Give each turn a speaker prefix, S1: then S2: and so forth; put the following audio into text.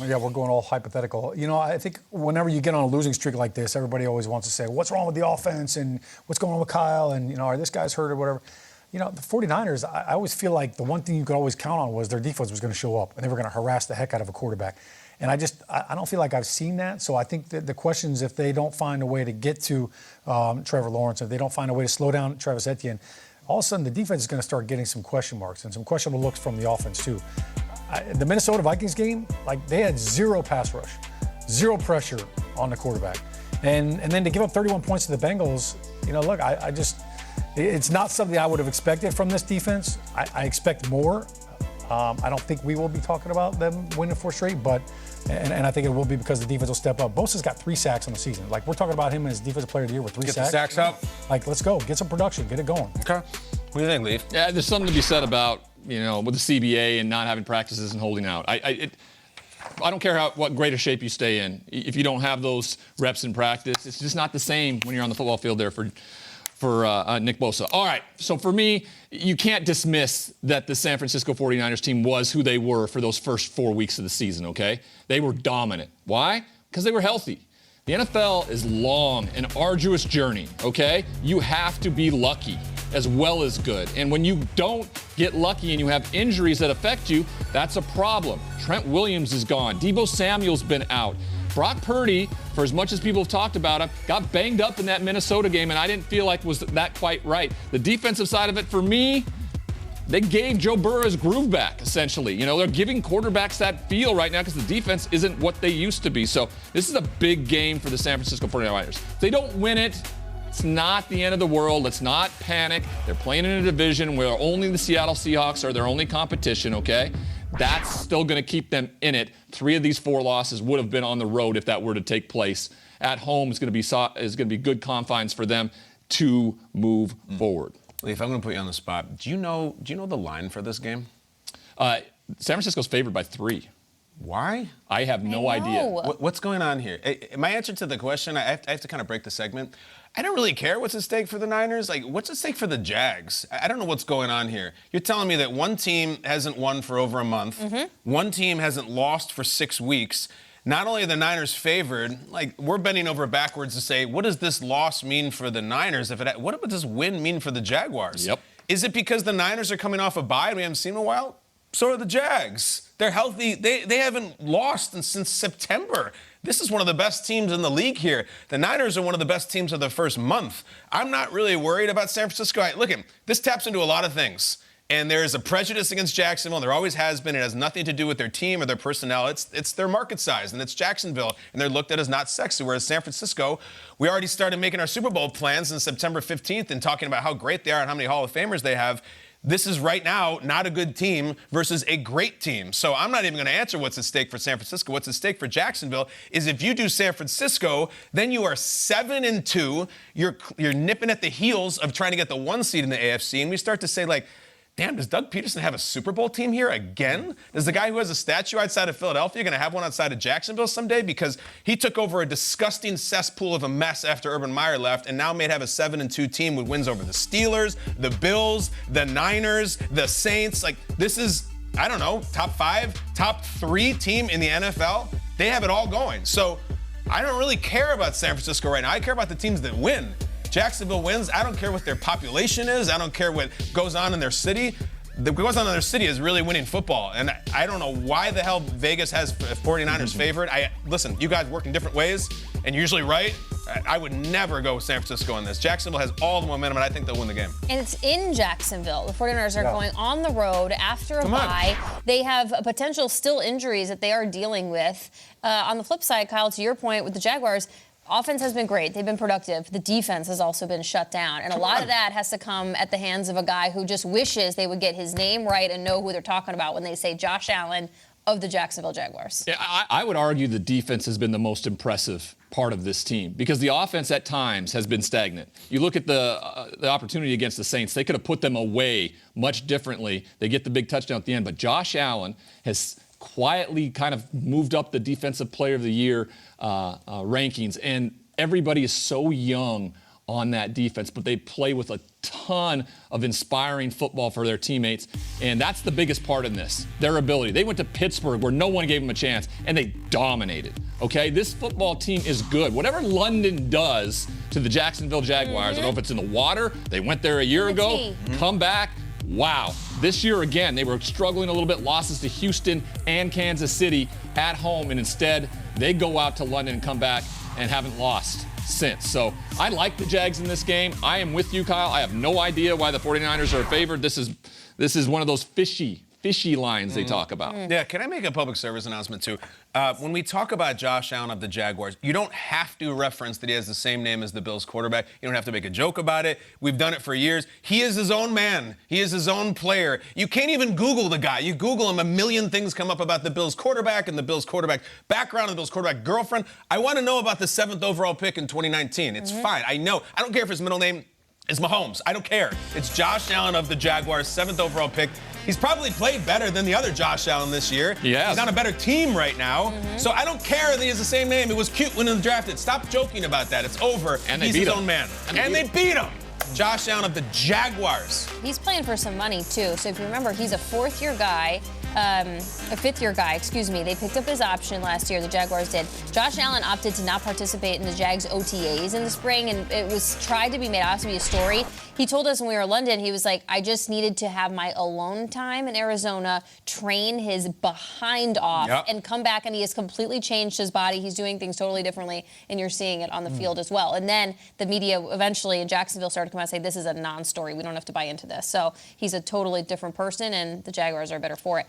S1: Yeah, we're going all hypothetical. You know, I think whenever you get on a losing streak like this, everybody always wants to say, what's wrong with the offense and what's going on with Kyle and, you know, are this guy's hurt or whatever. You know, the 49ers, I always feel like the one thing you could always count on was their defense was going to show up and they were going to harass the heck out of a quarterback. And I don't feel like I've seen that. So I think that the question is if they don't find a way to get to Trevor Lawrence, if they don't find a way to slow down Travis Etienne, all of a sudden the defense is going to start getting some question marks and some questionable looks from the offense too. The Minnesota Vikings game, like they had zero pass rush, zero pressure on the quarterback. And then to give up 31 points to the Bengals, you know, look, it's not something I would have expected from this defense. I expect more. I don't think we will be talking about them winning 4 straight, but I think it will be because the defense will step up. Bosa's got 3 sacks on the season. Like, we're talking about him as Defensive Player of the Year with 3 sacks.
S2: Get the sacks up.
S1: Like, let's go. Get some production. Get it going.
S2: Okay. What do you think, Leaf?
S3: Yeah, there's something to be said about, you know, with the CBA and not having practices and holding out. I don't care what greater shape you stay in. If you don't have those reps in practice, it's just not the same when you're on the football field there for Nick Bosa. All right, so for me, you can't dismiss that the San Francisco 49ers team was who they were for those first 4 weeks of the season, okay? They were dominant. Why? Because they were healthy. The NFL is long, an arduous journey, okay? You have to be lucky as well as good. And when you don't get lucky and you have injuries that affect you, that's a problem. Trent Williams is gone. Deebo Samuel's been out. Brock Purdy, for as much as people have talked about him, got banged up in that Minnesota game, and I didn't feel like was that quite right. The defensive side of it, for me, they gave Joe Burrow his groove back, essentially. You know, they're giving quarterbacks that feel right now because the defense isn't what they used to be. So this is a big game for the San Francisco 49ers. If they don't win it, it's not the end of the world. Let's not panic. They're playing in a division where only the Seattle Seahawks are their only competition, okay? That's still going to keep them in it. 3 of these 4 losses would have been on the road if that were to take place. At home is going to be good confines for them to move forward.
S2: Leaf, I'm going to put you on the spot. Do you know the line for this game?
S3: San Francisco's favored by 3.
S2: Why?
S3: I have no idea.
S2: What's going on here? My answer to the question, I have to kind of break the segment. I don't really care what's at stake for the Niners. Like, what's at stake for the Jags? I don't know what's going on here. You're telling me that one team hasn't won for over a month. Mm-hmm. One team hasn't lost for 6 weeks. Not only are the Niners favored, like, we're bending over backwards to say, what does this loss mean for the Niners? What would this win mean for the Jaguars?
S3: Yep.
S2: Is it because the Niners are coming off a bye and we haven't seen them in a while? So are the Jags. They're healthy. They haven't lost since September. This is one of the best teams in the league here. The Niners are one of the best teams of the first month. I'm not really worried about San Francisco. Look, this taps into a lot of things. And there is a prejudice against Jacksonville. There always has been. It has nothing to do with their team or their personnel. It's their market size, and it's Jacksonville. And they're looked at as not sexy, whereas San Francisco, we already started making our Super Bowl plans on September 15th and talking about how great they are and how many Hall of Famers they have. This is right now not a good team versus a great team. So I'm not even going to answer what's at stake for San Francisco. What's at stake for Jacksonville is if you do San Francisco, then you are 7-2. You're nipping at the heels of trying to get the 1 seed in the AFC. And we start to say, like, damn, does Doug Peterson have a Super Bowl team here again? Is the guy who has a statue outside of Philadelphia going to have one outside of Jacksonville someday? Because he took over a disgusting cesspool of a mess after Urban Meyer left and now may have a 7-2 team with wins over the Steelers, the Bills, the Niners, the Saints. Like, this is, I don't know, top 5, top 3 team in the NFL. They have it all going. So I don't really care about San Francisco right now. I care about the teams that win. Jacksonville wins. I don't care what their population is. I don't care what goes on in their city. What goes on in their city is really winning football. And I don't know why the hell Vegas has 49ers favored. Listen, you guys work in different ways, and you're usually right. I would never go with San Francisco on this. Jacksonville has all the momentum, and I think they'll win the game.
S4: And it's in Jacksonville. The 49ers are going on the road after a bye. They have potential still injuries that they are dealing with. On the flip side, Kyle, to your point with the Jaguars, offense has been great. They've been productive. The defense has also been shut down. And a lot of that has to come at the hands of a guy who just wishes they would get his name right and know who they're talking about when they say Josh Allen of the Jacksonville Jaguars.
S3: Yeah, I would argue the defense has been the most impressive part of this team because the offense at times has been stagnant. You look at the opportunity against the Saints. They could have put them away much differently. They get the big touchdown at the end. But Josh Allen has quietly kind of moved up the Defensive Player of the Year rankings, and everybody is so young on that defense, but they play with a ton of inspiring football for their teammates, and that's the biggest part in this, their ability. They went to Pittsburgh where no one gave them a chance, and they dominated, okay? This football team is good. Whatever London does to the Jacksonville Jaguars, I don't know if it's in the water, they went there a year ago, come back, wow. This year, again, they were struggling a little bit, losses to Houston and Kansas City at home, and instead they go out to London and come back and haven't lost since. So I like the Jags in this game. I am with you, Kyle. I have no idea why the 49ers are favored. This is one of those fishy lines they talk about.
S2: Yeah, can I make a public service announcement too? When we talk about Josh Allen of the Jaguars, you don't have to reference that he has the same name as the Bills quarterback. You don't have to make a joke about it. We've done it for years. He is his own man. He is his own player. You can't even Google the guy. You Google him, a million things come up about the Bills quarterback and the Bills quarterback background and the Bills quarterback girlfriend. I want to know about the 7th overall pick in 2019. It's fine. I know. I don't care if his middle name is Mahomes. I don't care. It's Josh Allen of the Jaguars, 7th overall pick. He's probably played better than the other Josh Allen this year.
S3: Yes.
S2: He's on a better team right now. So I don't care that he has the same name. It was cute when he was drafted. Stop joking about that. It's over.
S3: And they
S2: He's
S3: beat
S2: his
S3: him.
S2: own man. And they beat him. Josh Allen of the Jaguars.
S4: He's playing for some money, too. So if you remember, he's a fifth-year guy. They picked up his option last year, the Jaguars did. Josh Allen opted to not participate in the Jags OTAs in the spring, and it was tried to be made out to be a story. He told us when we were in London, he was like, I just needed to have my alone time in Arizona, train his behind off, and come back, and he has completely changed his body. He's doing things totally differently, and you're seeing it on the field as well. And then the media eventually in Jacksonville started to come out and say, this is a non-story. We don't have to buy into this. So he's a totally different person, and the Jaguars are better for it.